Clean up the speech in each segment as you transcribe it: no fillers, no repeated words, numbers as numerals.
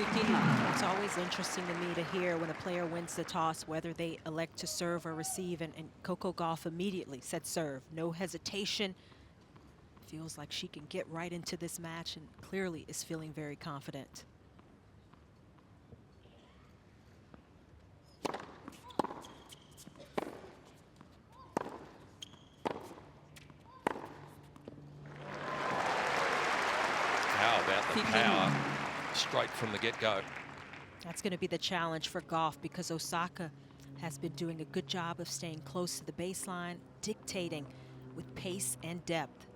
It's always interesting to me to hear when a player wins the toss whether they elect to serve or receive, and Coco Gauff immediately said serve. No hesitation. Feels like she can get right into this match and clearly is feeling very confident. How about the power straight from the get-go? That's going to be the challenge for Gauff, because Osaka has been doing a good job of staying close to the baseline, dictating with pace and depth.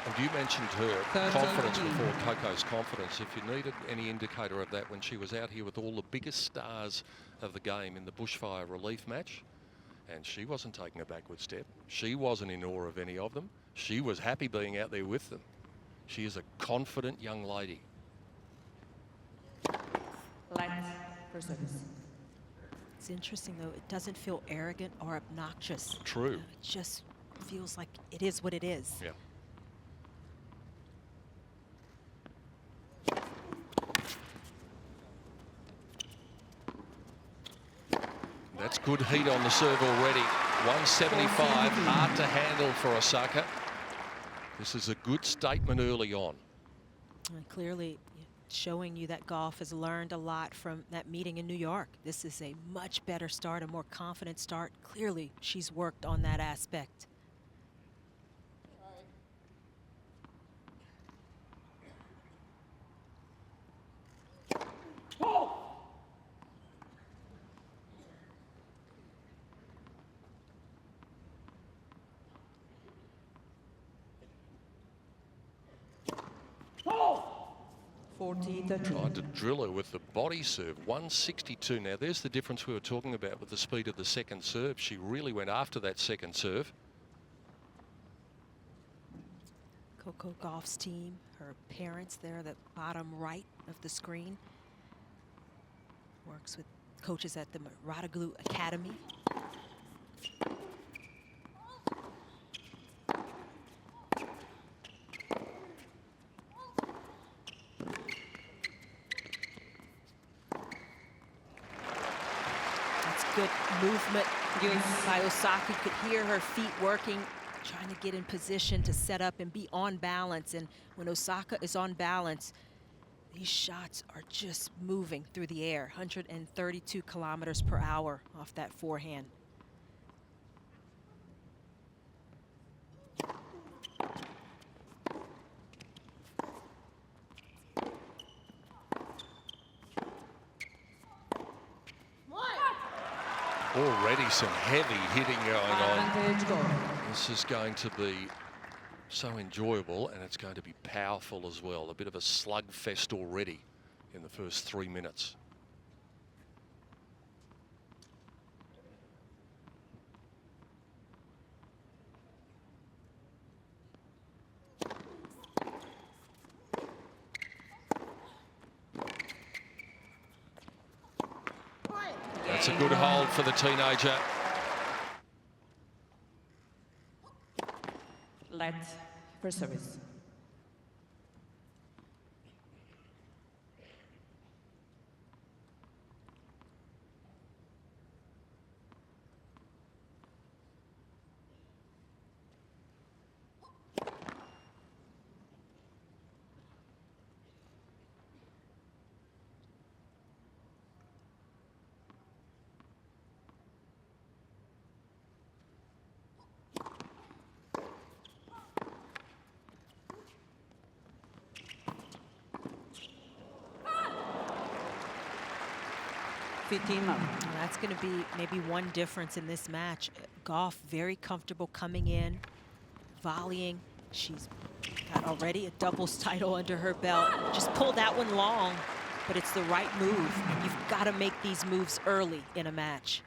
And you mentioned her confidence before, Coco's confidence. If you needed any indicator of that when she was out here with all the biggest stars of the game in the bushfire relief match, and she wasn't taking a backward step. She wasn't in awe of any of them. She was happy being out there with them. She is a confident young lady. It's interesting, though. It doesn't feel arrogant or obnoxious. True. It just feels like it is what it is. Yeah. That's good heat on the serve already. 175, hard to handle for Osaka. This is a good statement early on. And clearly showing you that Gauff has learned a lot from that meeting in New York. This is a much better start, a more confident start. Clearly, she's worked on that aspect. Tried to drill her with the body serve. 162. Now there's the difference we were talking about with the speed of the second serve. She really went after that second serve. Coco Gauff's team, her parents there at the bottom right of the screen. Works with coaches at the Radaglu Academy. Good movement by Osaka. You could hear her feet working, trying to get in position to set up and be on balance. And when Osaka is on balance, these shots are just moving through the air. 132 kilometers per hour off that forehand. Already some heavy hitting going on. This is going to be so enjoyable, and it's going to be powerful as well. A bit of a slugfest already in the first 3 minutes. That's a good hold for the teenager. Let's for service. That's going to be maybe one difference in this match. Gauff very comfortable coming in, volleying. She's got already a doubles title under her belt. Just pulled that one long, but it's the right move. And you've got to make these moves early in a match.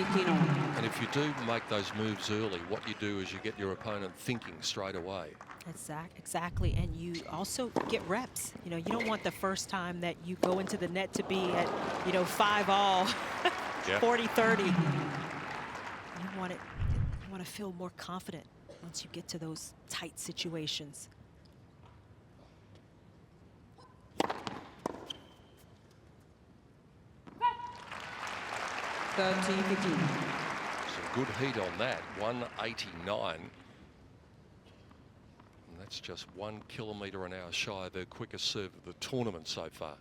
15 all. And if you do make those moves early, what you do is you get your opponent thinking straight away. Exactly, and you also get reps. You know, you don't want the first time that you go into the net to be at, you know, 5 all, Yeah. 40-30. You want to feel more confident once you get to those tight situations. Thirteen, 15. Some good heat on that, 189. And that's just 1 kilometre an hour shy of her quickest serve of the tournament so far.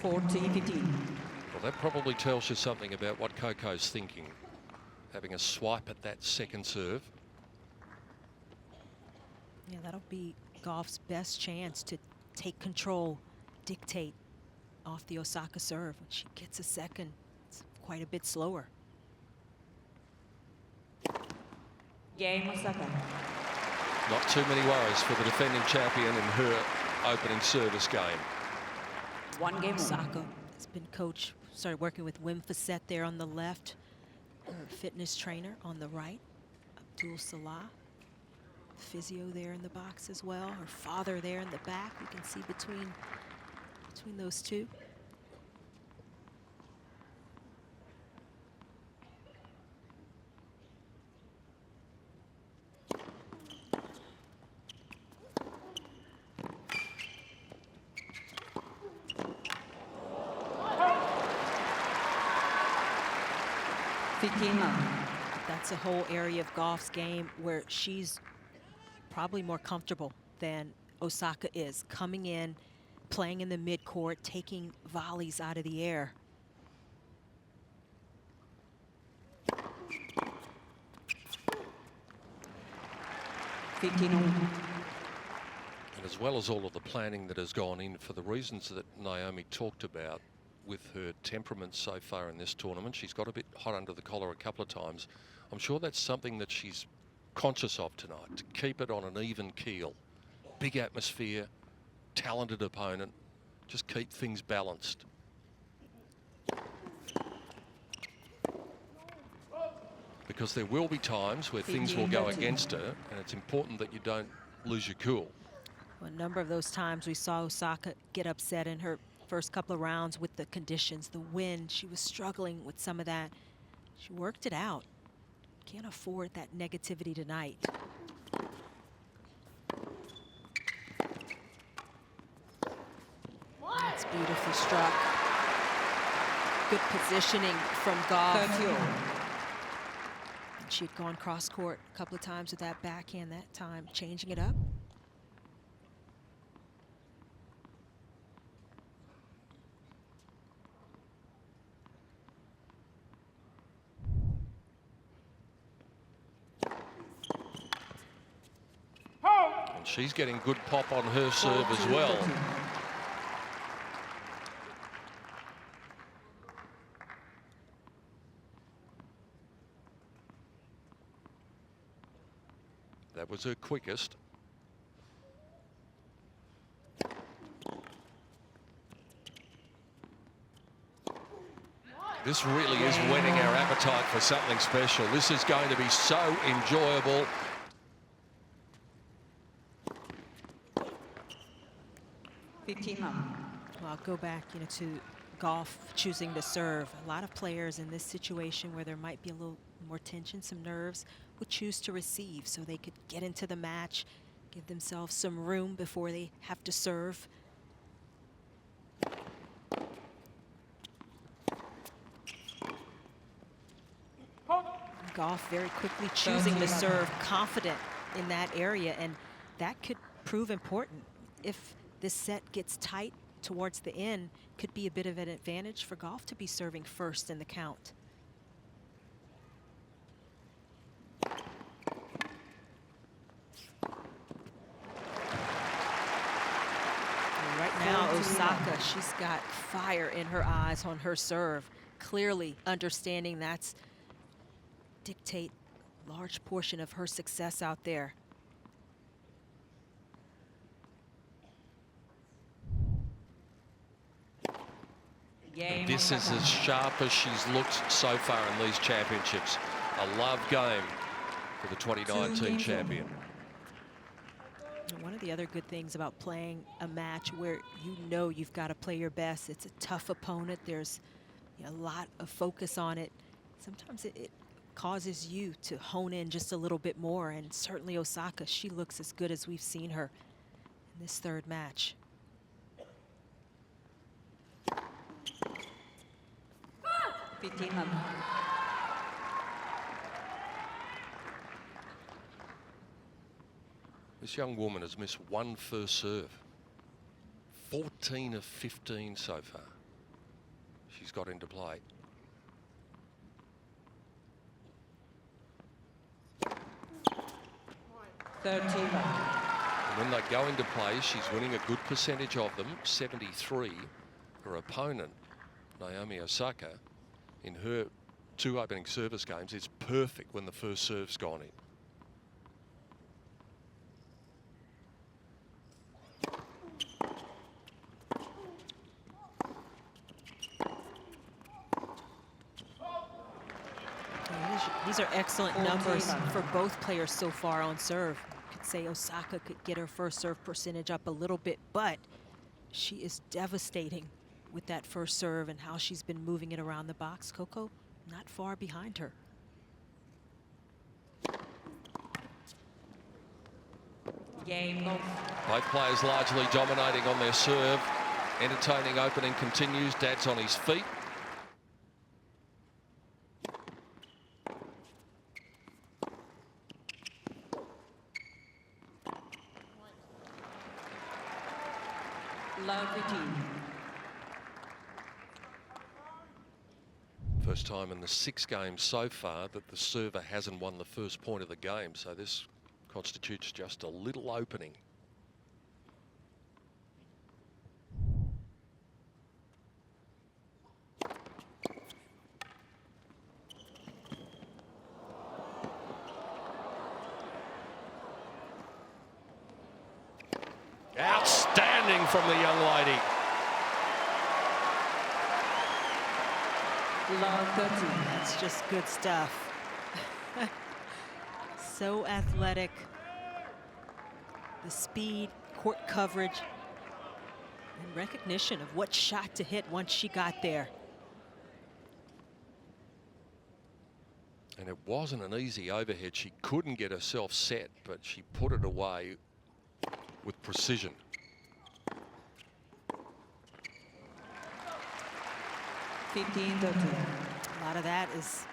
Fourteen, 15. Well, that probably tells you something about what Coco's thinking, having a swipe at that second serve. Yeah, that'll be Gauff's best chance to take control, dictate off the Osaka serve. When she gets a second, it's quite a bit slower. Game, Osaka. Not too many worries for the defending champion in her opening service game. 1 game. Osaka has been started working with Wim Facet there on the left, her fitness trainer on the right, Abdul Salah. Physio there in the box as well. Her father there in the back. You can see between those two. That's a whole area of Gauff's game where she's probably more comfortable than Osaka is, coming in, playing in the midcourt, taking volleys out of the air. And as well as all of the planning that has gone in for the reasons that Naomi talked about with her temperament so far in this tournament, she's got a bit hot under the collar a couple of times. I'm sure that's something that she's conscious of tonight, to keep it on an even keel. Big atmosphere, talented opponent, just keep things balanced. Because there will be times where things will go against her, and it's important that you don't lose your cool. Well, a number of those times we saw Osaka get upset in her first couple of rounds with the conditions, the wind. She was struggling with some of that. She worked it out. Can't afford that negativity tonight. That's beautifully struck. Good positioning from Gauff. And she had gone cross court a couple of times with that backhand that time, changing it up. And she's getting good pop on her serve as well. That was her quickest. This really is whetting our appetite for something special. This is going to be so enjoyable. Well, I'll go back, to Gauff choosing to serve. A lot of players in this situation where there might be a little more tension, some nerves, would choose to receive so they could get into the match, give themselves some room before they have to serve. Gauff very quickly choosing to serve, confident in that area, and that could prove important. If this set gets tight towards the end, could be a bit of an advantage for Gauff to be serving first in the count. Osaka, she's got fire in her eyes on her serve. Clearly understanding that's dictate large portion of her success out there. Game This is Osaka. as sharp as she's looked so far in these championships. A love game for the 2019 champion. And one of the other good things about playing a match where you know you've got to play your best, it's a tough opponent, there's a lot of focus on it. Sometimes it causes you to hone in just a little bit more, and certainly Osaka, she looks as good as we've seen her in this third match. This young woman has missed one first serve. 14 of 15 so far. She's got into play. Third team. And when they go into play, she's winning a good percentage of them, 73. Her opponent, Naomi Osaka, in her 2 opening service games, is perfect when the first serve's gone in. These are excellent numbers for both players so far on serve. You could say Osaka could get her first serve percentage up a little bit, but she is devastating with that first serve and how she's been moving it around the box. Coco not far behind her. Game Gauff. Both players largely dominating on their serve. Entertaining opening continues. Dad's on his feet. First time in the 6 games so far that the server hasn't won the first point of the game, so this constitutes just a little opening. Outstanding from the young lady. That's just good stuff. So athletic. The speed, court coverage, and recognition of what shot to hit once she got there. And it wasn't an easy overhead. She couldn't get herself set, but she put it away with precision. A lot of that is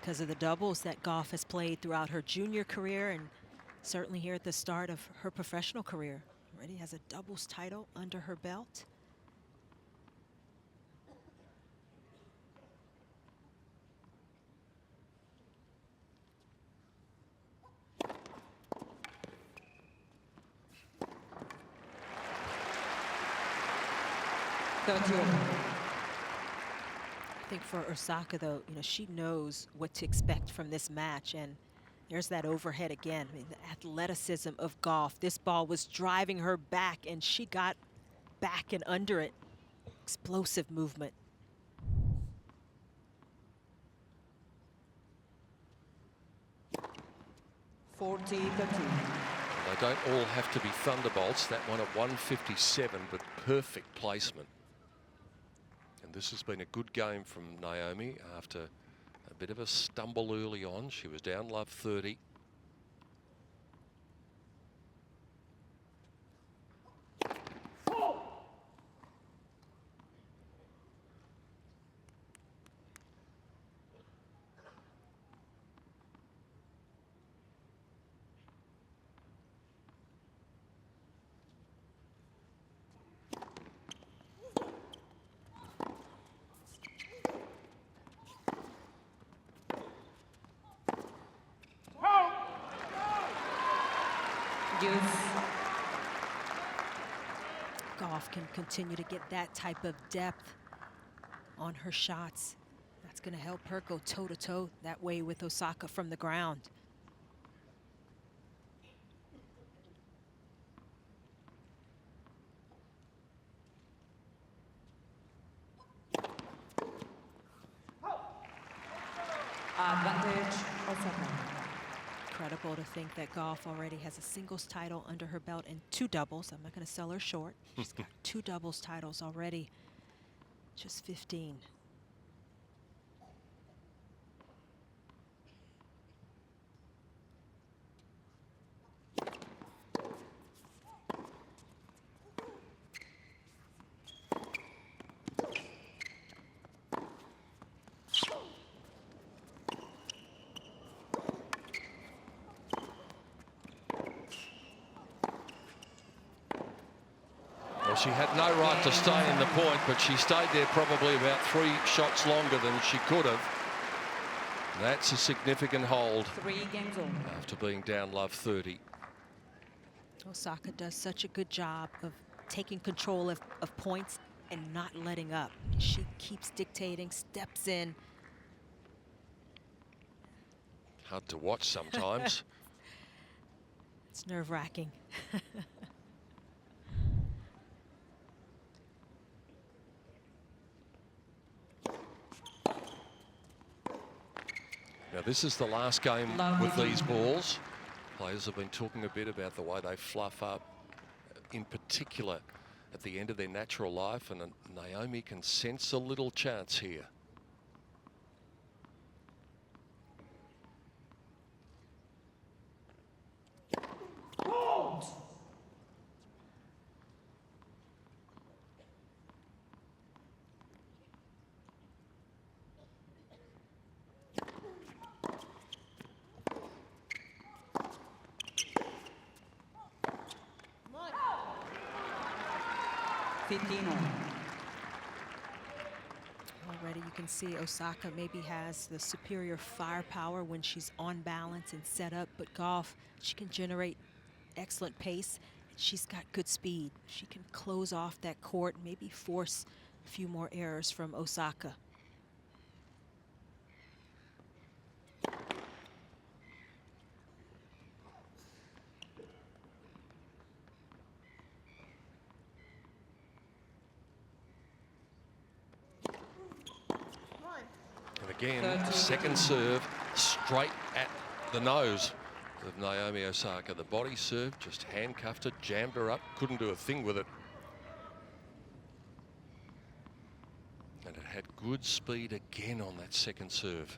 because of the doubles that Gauff has played throughout her junior career and certainly here at the start of her professional career. Already has a doubles title under her belt. I think for Osaka, though, she knows what to expect from this match, and there's that overhead again. I mean, the athleticism of Gauff. This ball was driving her back, and she got back and under it. Explosive movement. They don't all have to be thunderbolts. That one at 157, but perfect placement. And this has been a good game from Naomi after a bit of a stumble early on. She was down love 30. Gauff Gauff can continue to get that type of depth on her shots, that's going to help her go toe-to-toe that way with Osaka from the ground. Advantage Osaka. Incredible to think that Gauff already has a singles title under her belt and 2 doubles. I'm not going to sell her short. She's got 2 doubles titles already. Just 15. Well, she had no right to stay in the point, but she stayed there probably about 3 shots longer than she could have. That's a significant hold 3 games on. after being down love 30. Osaka does such a good job of taking control of points and not letting up. She keeps dictating, steps in. Hard to watch sometimes. It's nerve-wracking. Now, this is the last game with these balls. Players have been talking a bit about the way they fluff up, in particular at the end of their natural life, and Naomi can sense a little chance here. Hold. Already you can see Osaka maybe has the superior firepower when she's on balance and set up, but Gauff, she can generate excellent pace. And she's got good speed. She can close off that court, maybe force a few more errors from Osaka. And again, second serve straight at the nose of Naomi Osaka. The body serve just handcuffed her, jammed her up, couldn't do a thing with it. And it had good speed again on that second serve.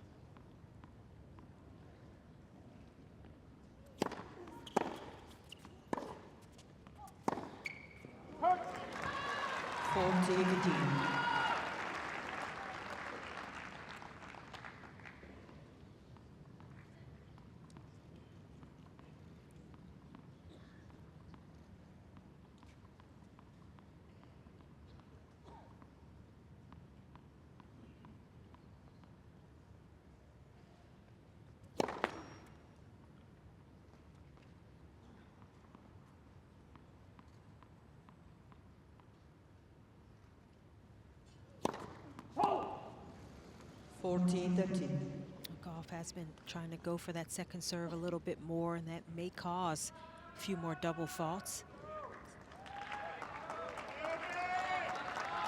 Gauff has been trying to go for that second serve a little bit more, and that may cause a few more double faults.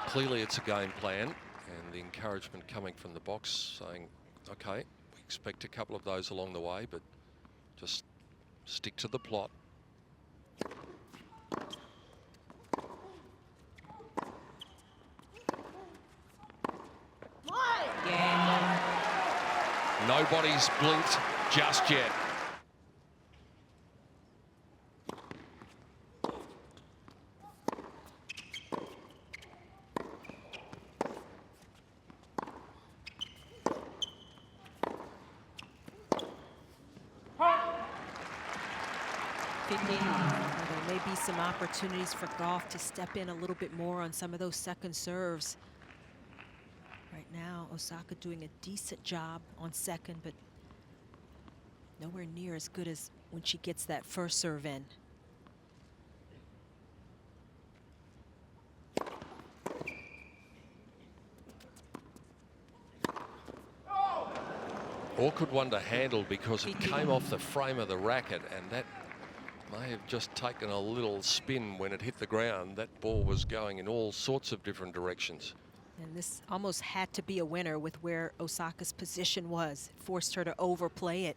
Clearly it's a game plan, and the encouragement coming from the box saying, okay, we expect a couple of those along the way, but just stick to the plot. Nobody's blinked just yet. There may be some opportunities for Gauff to step in a little bit more on some of those second serves. Right now, Osaka doing a decent job on second, but nowhere near as good as when she gets that first serve in. Awkward one to handle because it came off the frame of the racket, and that may have just taken a little spin when it hit the ground. That ball was going in all sorts of different directions. And this almost had to be a winner with where Osaka's position was. It forced her to overplay it.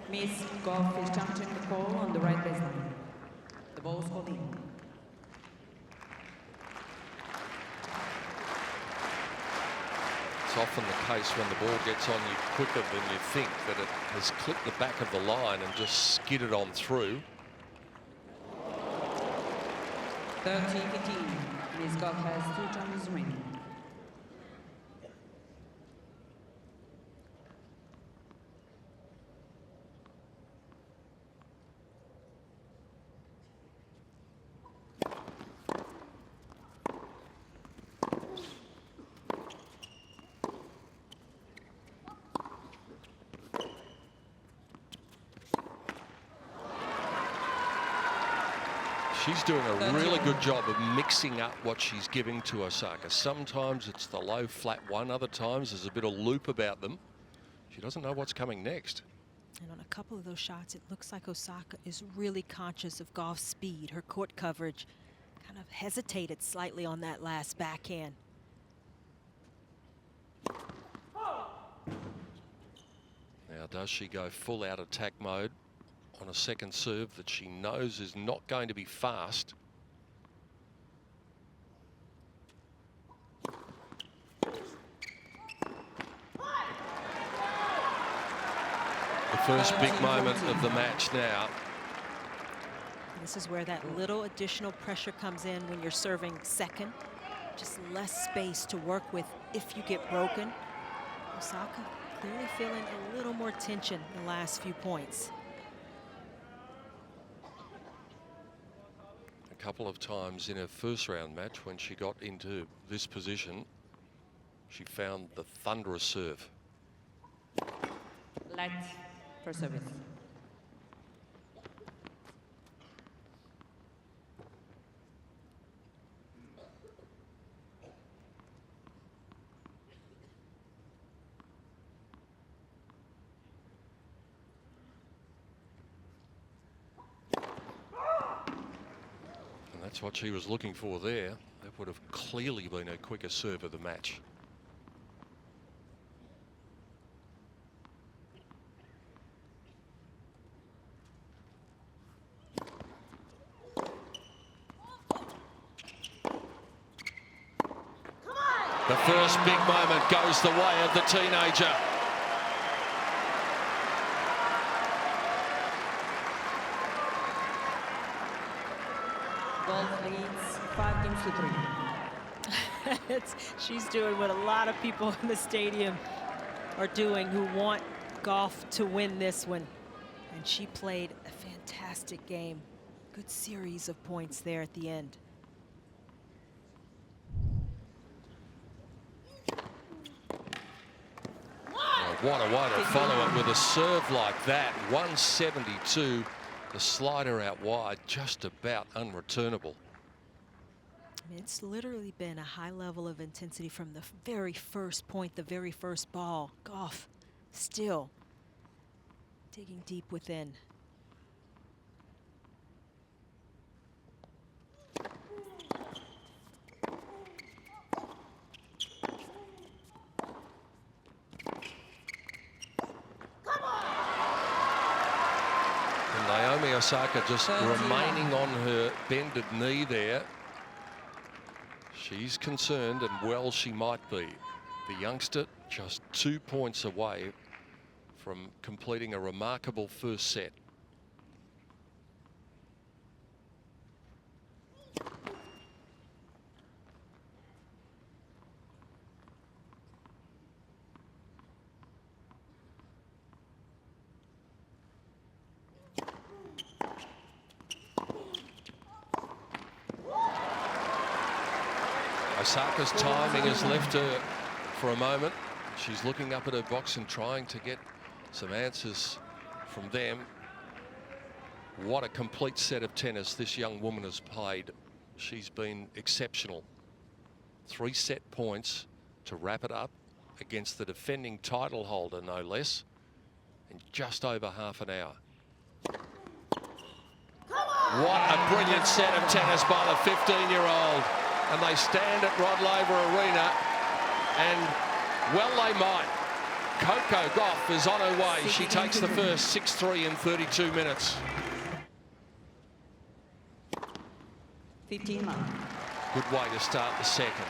Miss Gauff is jumping the ball on the right baseline. The ball is called in. It's often the case when the ball gets on you quicker than you think that it has clipped the back of the line and just skidded on through. 13-15. Miss Gauff has 2 chances remaining. She's doing a really good job of mixing up what she's giving to Osaka. Sometimes it's the low flat one, other times there's a bit of loop about them. She doesn't know what's coming next. And on a couple of those shots, it looks like Osaka is really conscious of Gauff's speed. Her court coverage kind of hesitated slightly on that last backhand. Now, does she go full out attack mode on a second serve that she knows is not going to be fast? The first big moment of the match now. This is where that little additional pressure comes in when you're serving second. Just less space to work with if you get broken. Osaka clearly feeling a little more tension the last few points. A couple of times in her first round match when she got into this position, she found the thunderous serve. Light for service. That's what she was looking for there. That would have clearly been her quickest serve of the match. The first big moment goes the way of the teenager. Gauff leads 5 games to 3. She's doing what a lot of people in the stadium are doing who want Gauff to win this one. And she played a fantastic game. Good series of points there at the end. What a way to follow it with a serve like that. 172. The slider out wide, just about unreturnable. It's literally been a high level of intensity from the very first point, the very first ball. Gauff still digging deep within. Naomi Osaka just remaining on her bended knee there. She's concerned, and well she might be. The youngster just 2 points away from completing a remarkable first set. Osaka's timing has left her for a moment. She's looking up at her box and trying to get some answers from them. What a complete set of tennis this young woman has played. She's been exceptional. 3 set points to wrap it up against the defending title holder, no less, in just over half an hour. What a brilliant set of tennis by the 15-year-old. And they stand at Rod Laver Arena, and well they might. Coco Gauff is on her way. She takes the first 6-3 in 32 minutes. 15 love. Good way to start the second.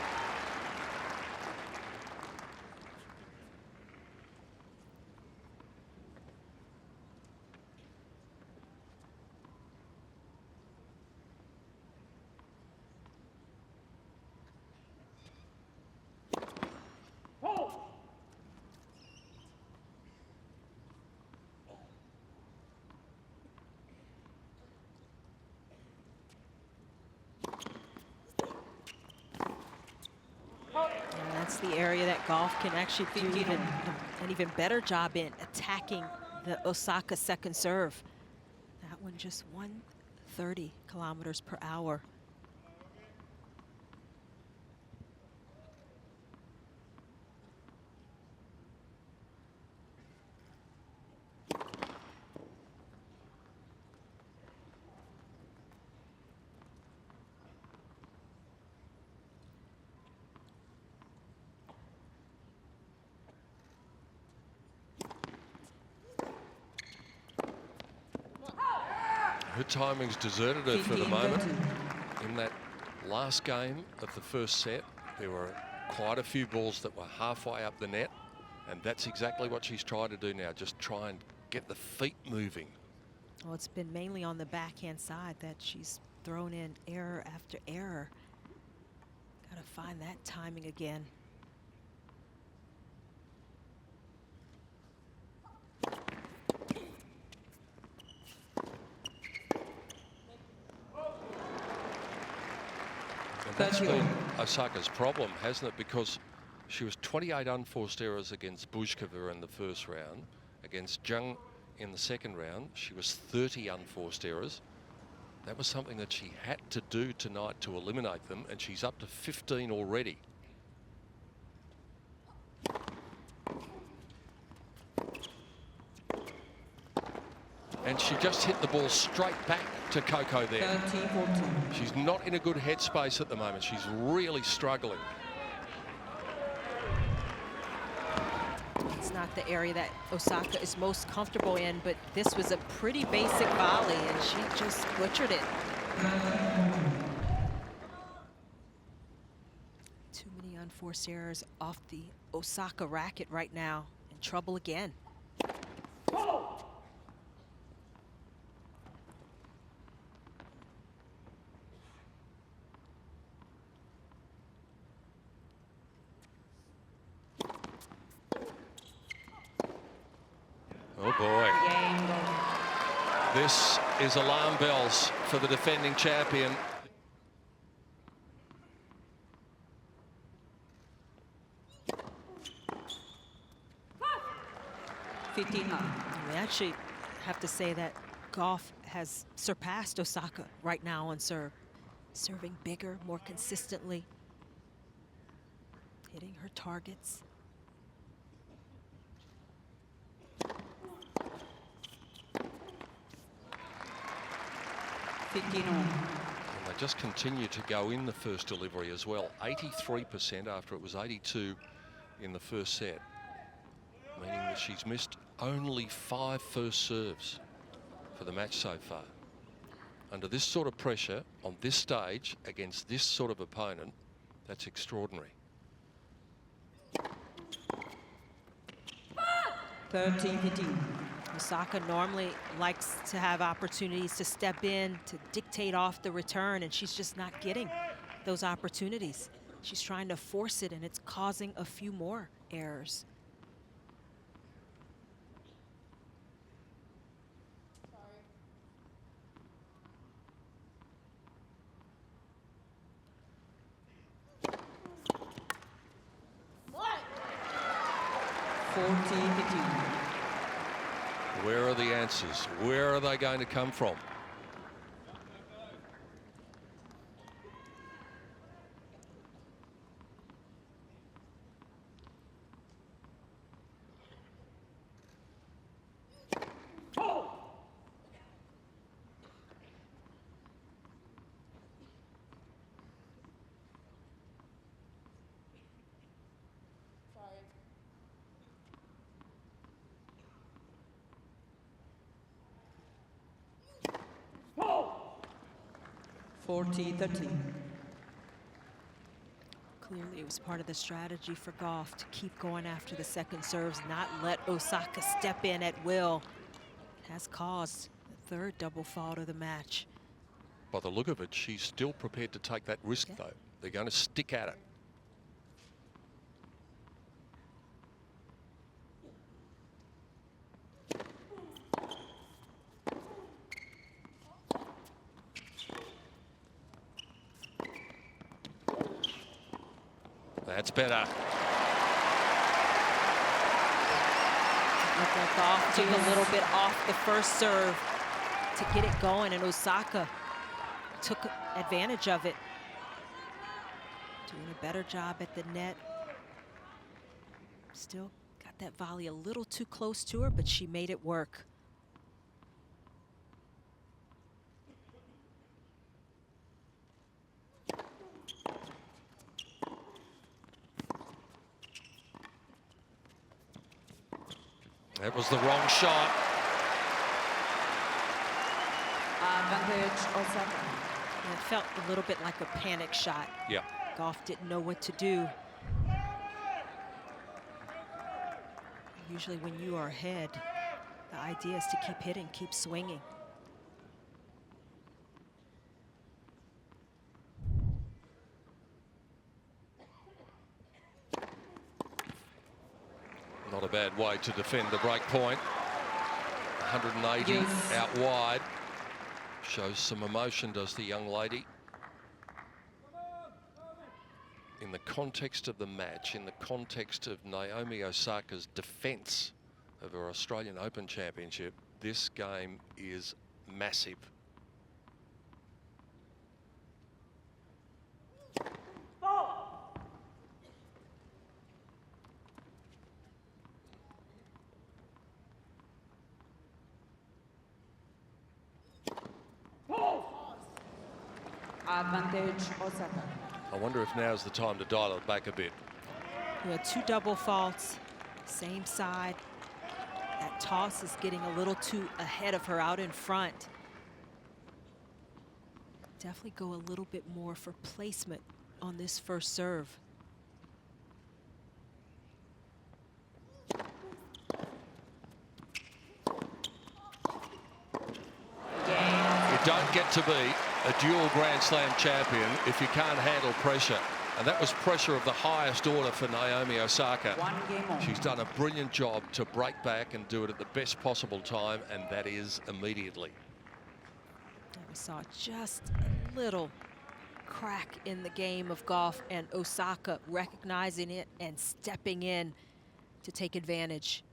That's the area that Gauff can actually do an even better job in attacking the Osaka second serve. That one just 130 kilometers per hour. Her timing's deserted her for the moment. In that last game of the first set, there were quite a few balls that were halfway up the net, and that's exactly what she's trying to do now, just try and get the feet moving. Well, it's been mainly on the backhand side that she's thrown in error after error. Got to find that timing again. And that's been Osaka's problem, hasn't it? Because she was 28 unforced errors against Buzkova in the first round. Against Zheng in the second round, she was 30 unforced errors. That was something that she had to do tonight to eliminate them, and she's up to 15 already. And she just hit the ball straight back to Coco there. 13-14. She's not in a good headspace at the moment. She's really struggling. It's not the area that Osaka is most comfortable in, but this was a pretty basic volley, and she just butchered it. Too many unforced errors off the Osaka racket right now. In trouble again. Oh boy. This is alarm bells for the defending champion. We actually have to say that Gauff has surpassed Osaka right now on serve. Serving bigger, more consistently. Hitting her targets. And they just continue to go in the first delivery as well. 83% after it was 82 in the first set. Meaning that she's missed only 5 first serves for the match so far. Under this sort of pressure, on this stage, against this sort of opponent, that's extraordinary. 13-15. Osaka normally likes to have opportunities to step in, to dictate off the return, and she's just not getting those opportunities. She's trying to force it, and it's causing a few more errors. Where are the answers? Where are they going to come from? Oh. 40-30. Clearly, it was part of the strategy for Gauff to keep going after the second serves, not let Osaka step in at will. Has caused the third double fault of the match. By the look of it, she's still prepared to take that risk, though. They're going to stick at it. That's better. Looked like Gauff took a little bit off the first serve to get it going, and Osaka took advantage of it. Doing a better job at the net. Still got that volley a little too close to her, but she made it work. That was the wrong shot. Advantage Osaka. And it felt a little bit like a panic shot. Yeah. Gauff didn't know what to do. Usually when you are ahead, the idea is to keep hitting, keep swinging. Not a bad way to defend the break point. 180 Yes. out wide. Shows some emotion, does the young lady. In the context of the match, in the context of Naomi Osaka's defence of her Australian Open Championship, this game is massive. Advantage Osaka. I wonder if now's the time to dial it back a bit. We had two double faults, same side. That toss is getting a little too ahead of her out in front. Definitely go a little bit more for placement on this first serve. You don't get to be a dual Grand Slam champion if you can't handle pressure. And that was pressure of the highest order for Naomi Osaka. 1 game on. She's done a brilliant job to break back and do it at the best possible time, and that is immediately. And we saw just a little crack in the game of Gauff, and Osaka recognizing it and stepping in to take advantage.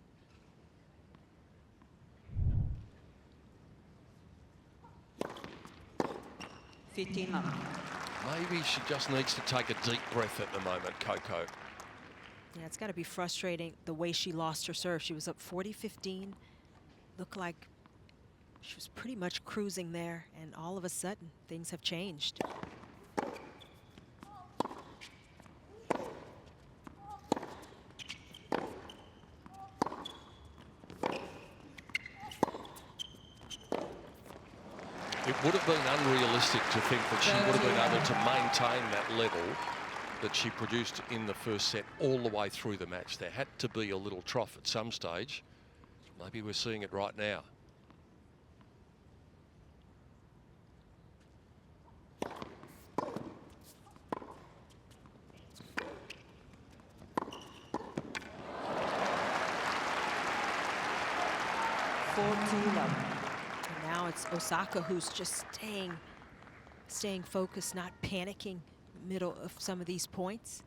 Maybe she just needs to take a deep breath at the moment, Coco. Yeah, it's got to be frustrating the way she lost her serve. She was up 40-15. Looked like she was pretty much cruising there, and all of a sudden, things have changed. It would have been unrealistic to think that she would have been able to maintain that level that she produced in the first set all the way through the match. There had to be a little trough at some stage. Maybe we're seeing it right now. And now it's Osaka who's just staying focused, not panicking in the middle of some of these points.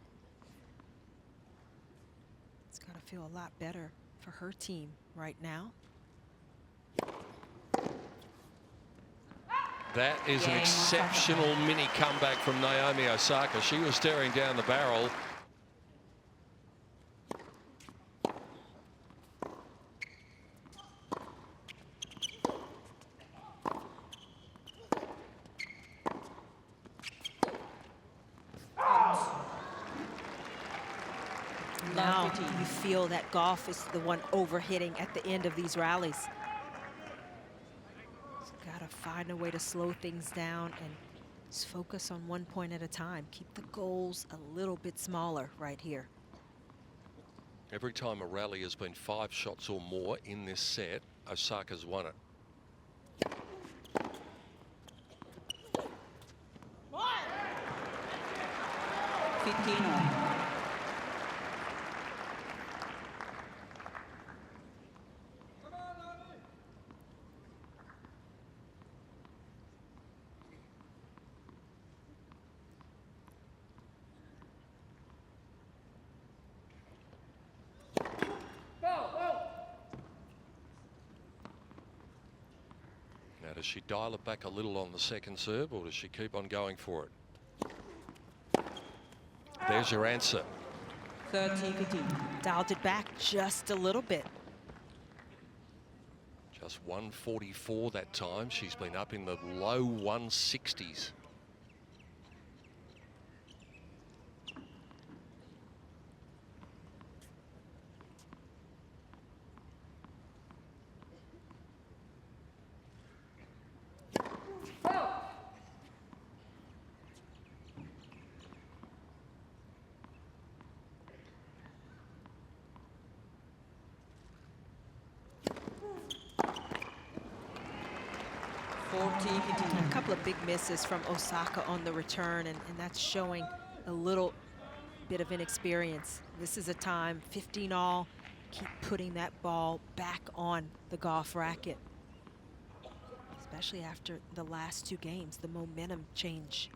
It's got to feel a lot better for her team right now. That is an Cain, exceptional mini comeback from Naomi Osaka. She was staring down the barrel. Now you feel that Gauff is the one overhitting at the end of these rallies. Got to find a way to slow things down and just focus on one point at a time. Keep the goals a little bit smaller right here. Every time a rally has been 5 shots or more in this set, Osaka's won it. 15-all. Now, does she dial it back a little on the second serve, or does she keep on going for it? There's your answer. 30-15. Dialed it back just a little bit. Just 144 that time. She's been up in the low 160s. A couple of big misses from Osaka on the return, and that's showing a little bit of inexperience. This is a time, 15-all, keep putting that ball back on the Gauff racket. Especially after the last 2 games, the momentum change.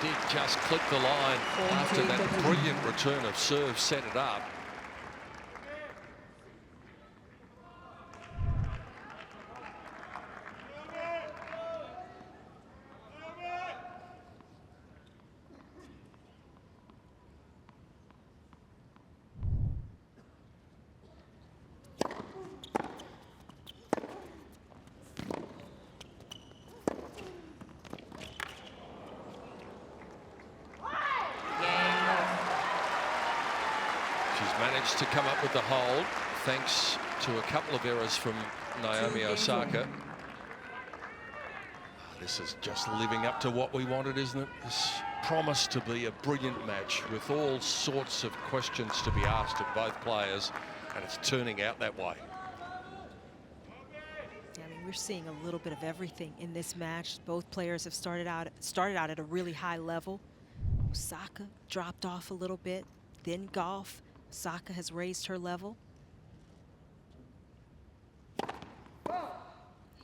Did just clip the line after that brilliant return of serve, set it up. Managed to come up with the hold thanks to a couple of errors from Naomi Osaka. This is just living up to what we wanted, isn't it? This promised to be a brilliant match with all sorts of questions to be asked of both players, and it's turning out that way. Yeah, I mean, we're seeing a little bit of everything in this match. Both players have started out at a really high level. Osaka dropped off a little bit, then Gauff. Osaka has raised her level.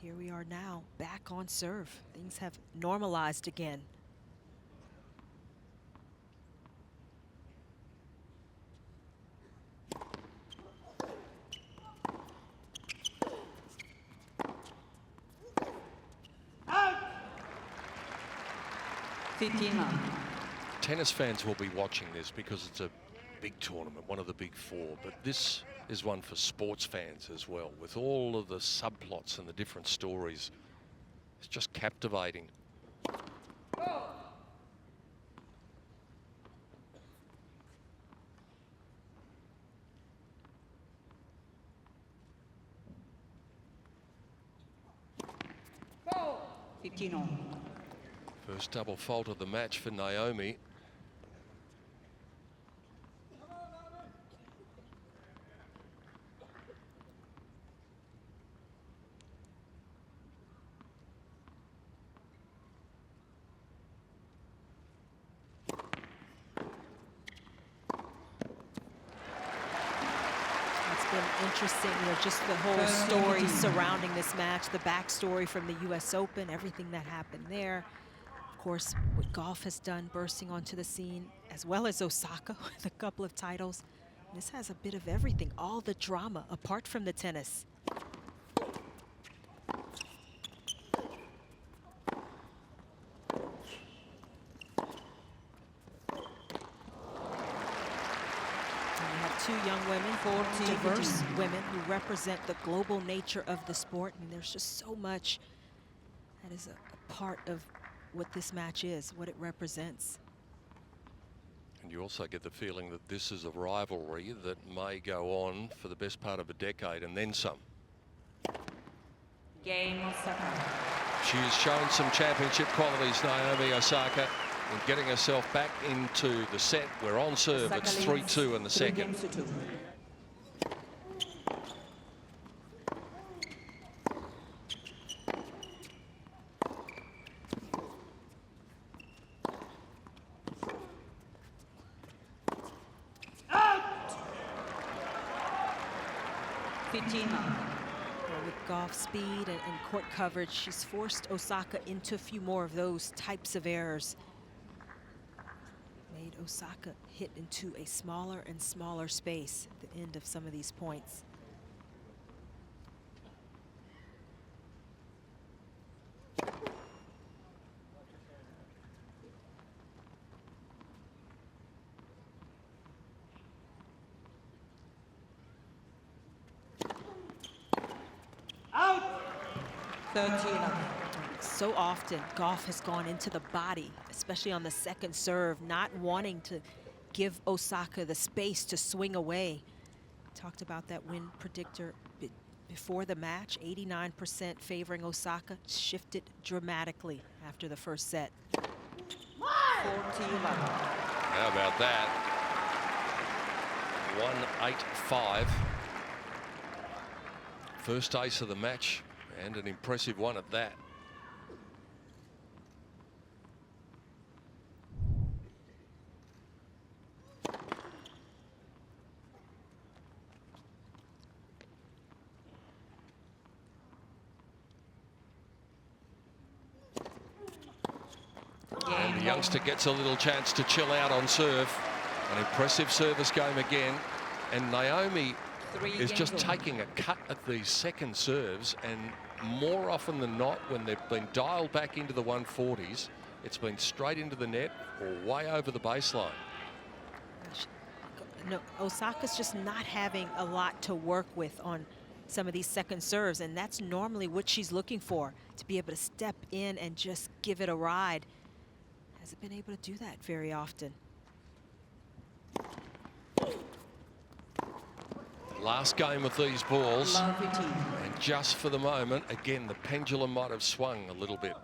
Here we are now, back on serve. Things have normalized again. Tennis fans will be watching this because it's a big tournament, one of the big 4, but this is one for sports fans as well, with all of the subplots and the different stories. It's just captivating. First double fault of the match for Naomi. Interesting, you know, just the whole story surrounding this match, the backstory from the US Open, everything that happened there. Of course, what Gauff has done, bursting onto the scene, as well as Osaka with a couple of titles. This has a bit of everything, all the drama apart from the tennis. Two young women, diverse women who represent the global nature of the sport. And there's just so much that is a part of what this match is, what it represents. And you also get the feeling that this is a rivalry that may go on for the best part of a decade and then some. Cain Osaka. She's shown some championship qualities, Naomi Osaka, in getting herself back into the set. We're on serve. It's 3-2 in the second. With Gauff's speed and court coverage, she's forced Osaka into a few more of those types of errors. Made Osaka hit into a smaller and smaller space at the end of some of these points. So often, Gauff has gone into the body, especially on the second serve, not wanting to give Osaka the space to swing away. Talked about that win predictor before the match, 89% favoring Osaka, shifted dramatically after the first set. 14. How about that? 1-8-5. First ace of the match, and an impressive one at that. And the youngster gets a little chance to chill out on serve. An impressive service game again. And Naomi is just taking a cut at these second serves, and more often than not, when they've been dialed back into the 140s, it's been straight into the net or way over the baseline. No, Osaka's just not having a lot to work with on some of these second serves, and that's normally what she's looking for, to be able to step in and just give it a ride. Hasn't been able to do that very often. Last game of these balls, and just for the moment, again, the pendulum might have swung a little bit.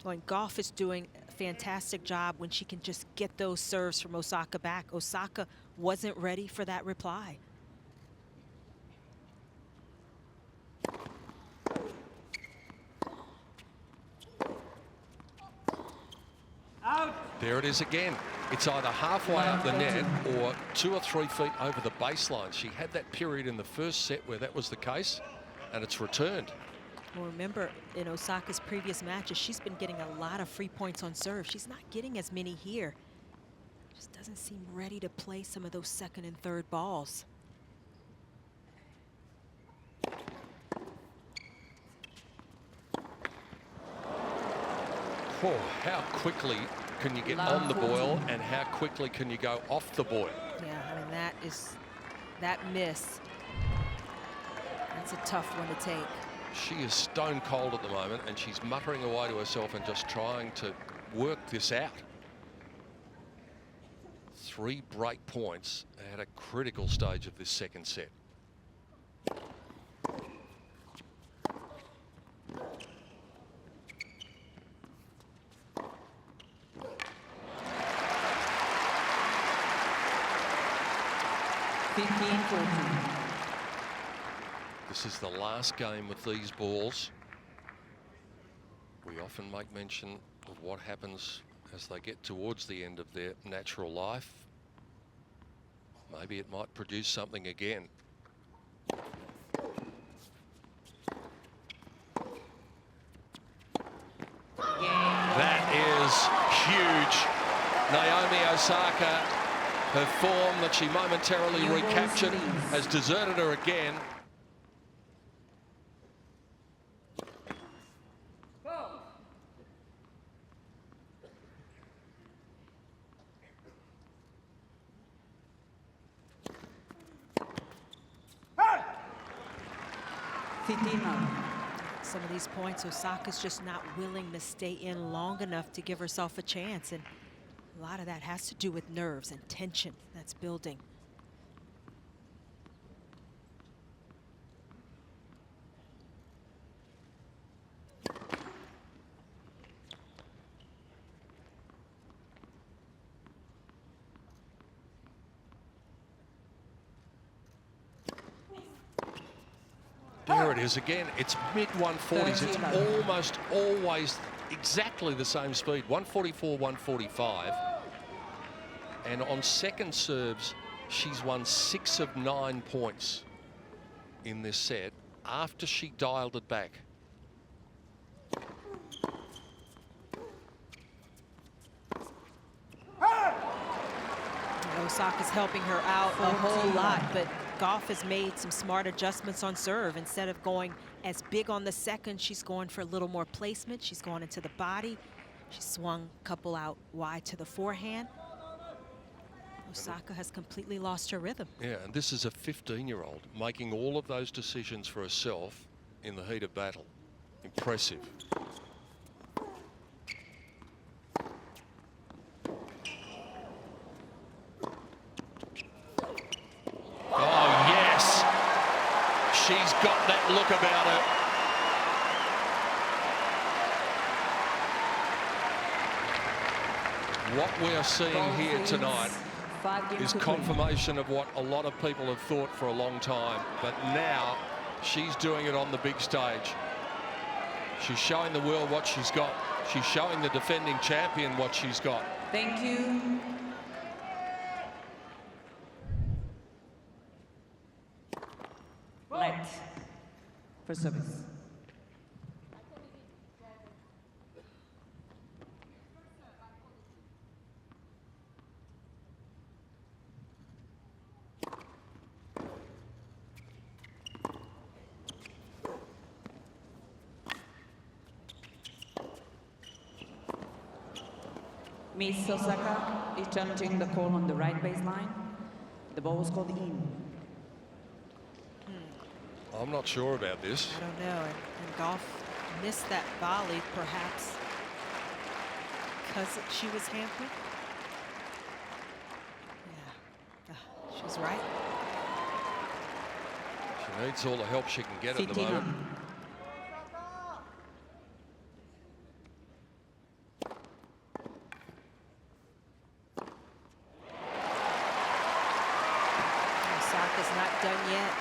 Well, and Gauff is doing a fantastic job when she can just get those serves from Osaka back. Osaka wasn't ready for that reply. There it is again. It's either halfway up the net or 2 or 3 feet over the baseline. She had that period in the first set where that was the case, and it's returned. Well, remember, in Osaka's previous matches, she's been getting a lot of free points on serve. She's not getting as many here. Just doesn't seem ready to play some of those second and third balls. Oh, how quickly can you get on the boil, and how quickly can you go off the boil? Yeah, I mean, that miss, that's a tough one to take. She is stone cold at the moment, and she's muttering away to herself and just trying to work this out. 3 break points at a critical stage of this second set. This is the last game with these balls. We often make mention of what happens as they get towards the end of their natural life. Maybe it might produce something again. That is Naomi Osaka, her form that she momentarily recaptured has deserted her again. Some of these points, Osaka's just not willing to stay in long enough to give herself a chance. And a lot of that has to do with nerves and tension that's building. There it is again. It's mid-140s. It's almost always exactly the same speed. 144, 145. And on second serves, she's won 6 of 9 points in this set after she dialed it back. Osaka's helping her out a whole lot, but Gauff has made some smart adjustments on serve. Instead of going as big on the second, she's going for a little more placement. She's gone into the body. She swung a couple out wide to the forehand. Osaka has completely lost her rhythm. Yeah, and this is a 15-year-old making all of those decisions for herself in the heat of battle. Impressive. Oh, yes. She's got that look about her. What we are seeing here tonight is confirmation of what a lot of people have thought for a long time. But now she's doing it on the big stage. She's showing the world what she's got. She's showing the defending champion what she's got. Thank you. Light for service. Miss Osaka is challenging the call on the right baseline. The ball was called in. I'm not sure about this. I don't know. And Gauff missed that volley, perhaps because she was hampered. Yeah, she was right. She needs all the help she can get at the moment. Osaka's not done yet.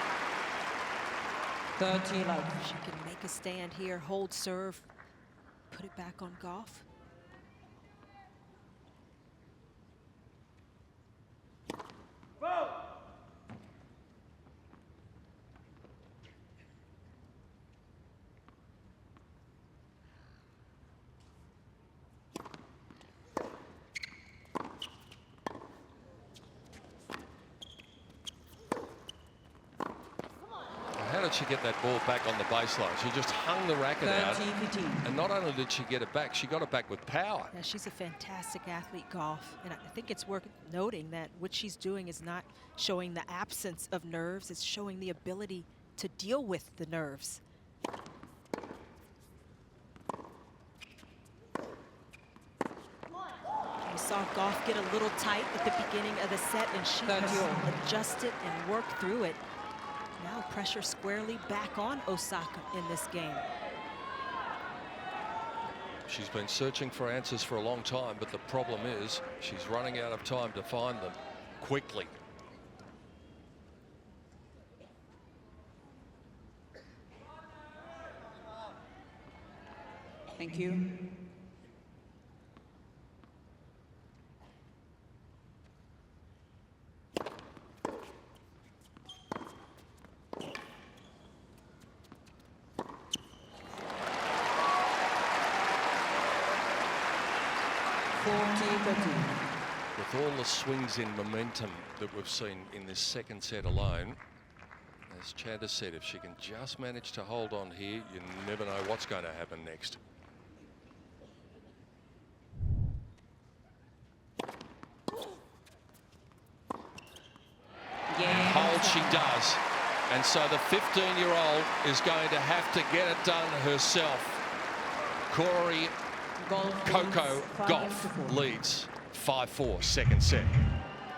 30 love. She can make a stand here, hold serve, put it back on Gauff. How did she get that ball back on the baseline? She just hung the racket out. And not only did she get it back, she got it back with power. Yeah, she's a fantastic athlete, Gauff. And I think it's worth noting that what she's doing is not showing the absence of nerves. It's showing the ability to deal with the nerves. We saw Gauff get a little tight at the beginning of the set, and she has adjusted and worked through it. Now pressure squarely back on Osaka in this game. She's been searching for answers for a long time, but the problem is she's running out of time to find them quickly. Thank you. with all the swings in momentum that we've seen in this second set alone, as Chad has said, if she can just manage to hold on here, you never know what's going to happen next. Yeah. Hold she does. And so the 15-year-old is going to have to get it done herself. Coco Gauff leads 5-4 second set.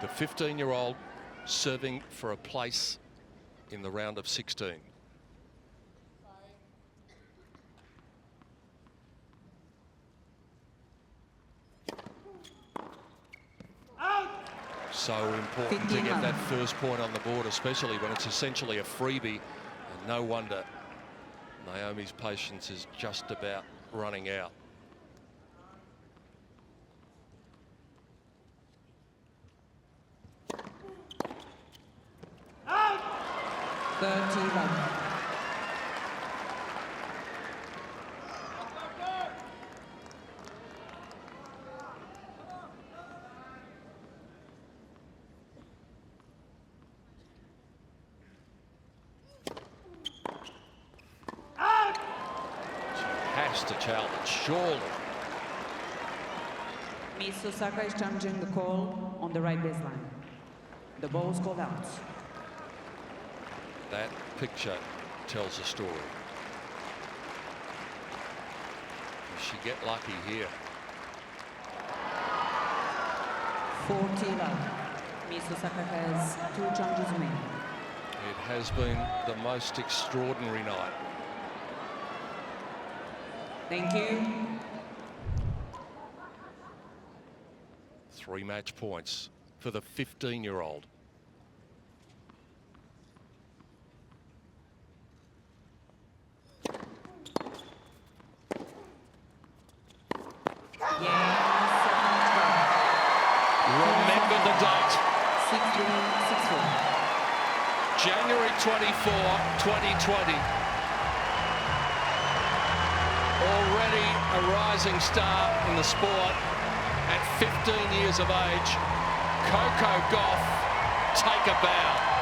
The 15-year-old serving for a place in the round of 16. So important to get that first point on the board, especially when it's essentially a freebie. And no wonder Naomi's patience is just about running out. Has to challenge, surely. Miss Osaka is challenging the call on the right baseline. The ball is called out. That picture tells a story. Does she get lucky here? 40-love. Miss Osaka has 2 challenges remaining. It has been the most extraordinary night. Thank you. 3 match points for the 15-year-old. Remember the date. 6-4. January 24, 2020. Already a rising star in the sport at 15 years of age. Coco Gauff, take a bow.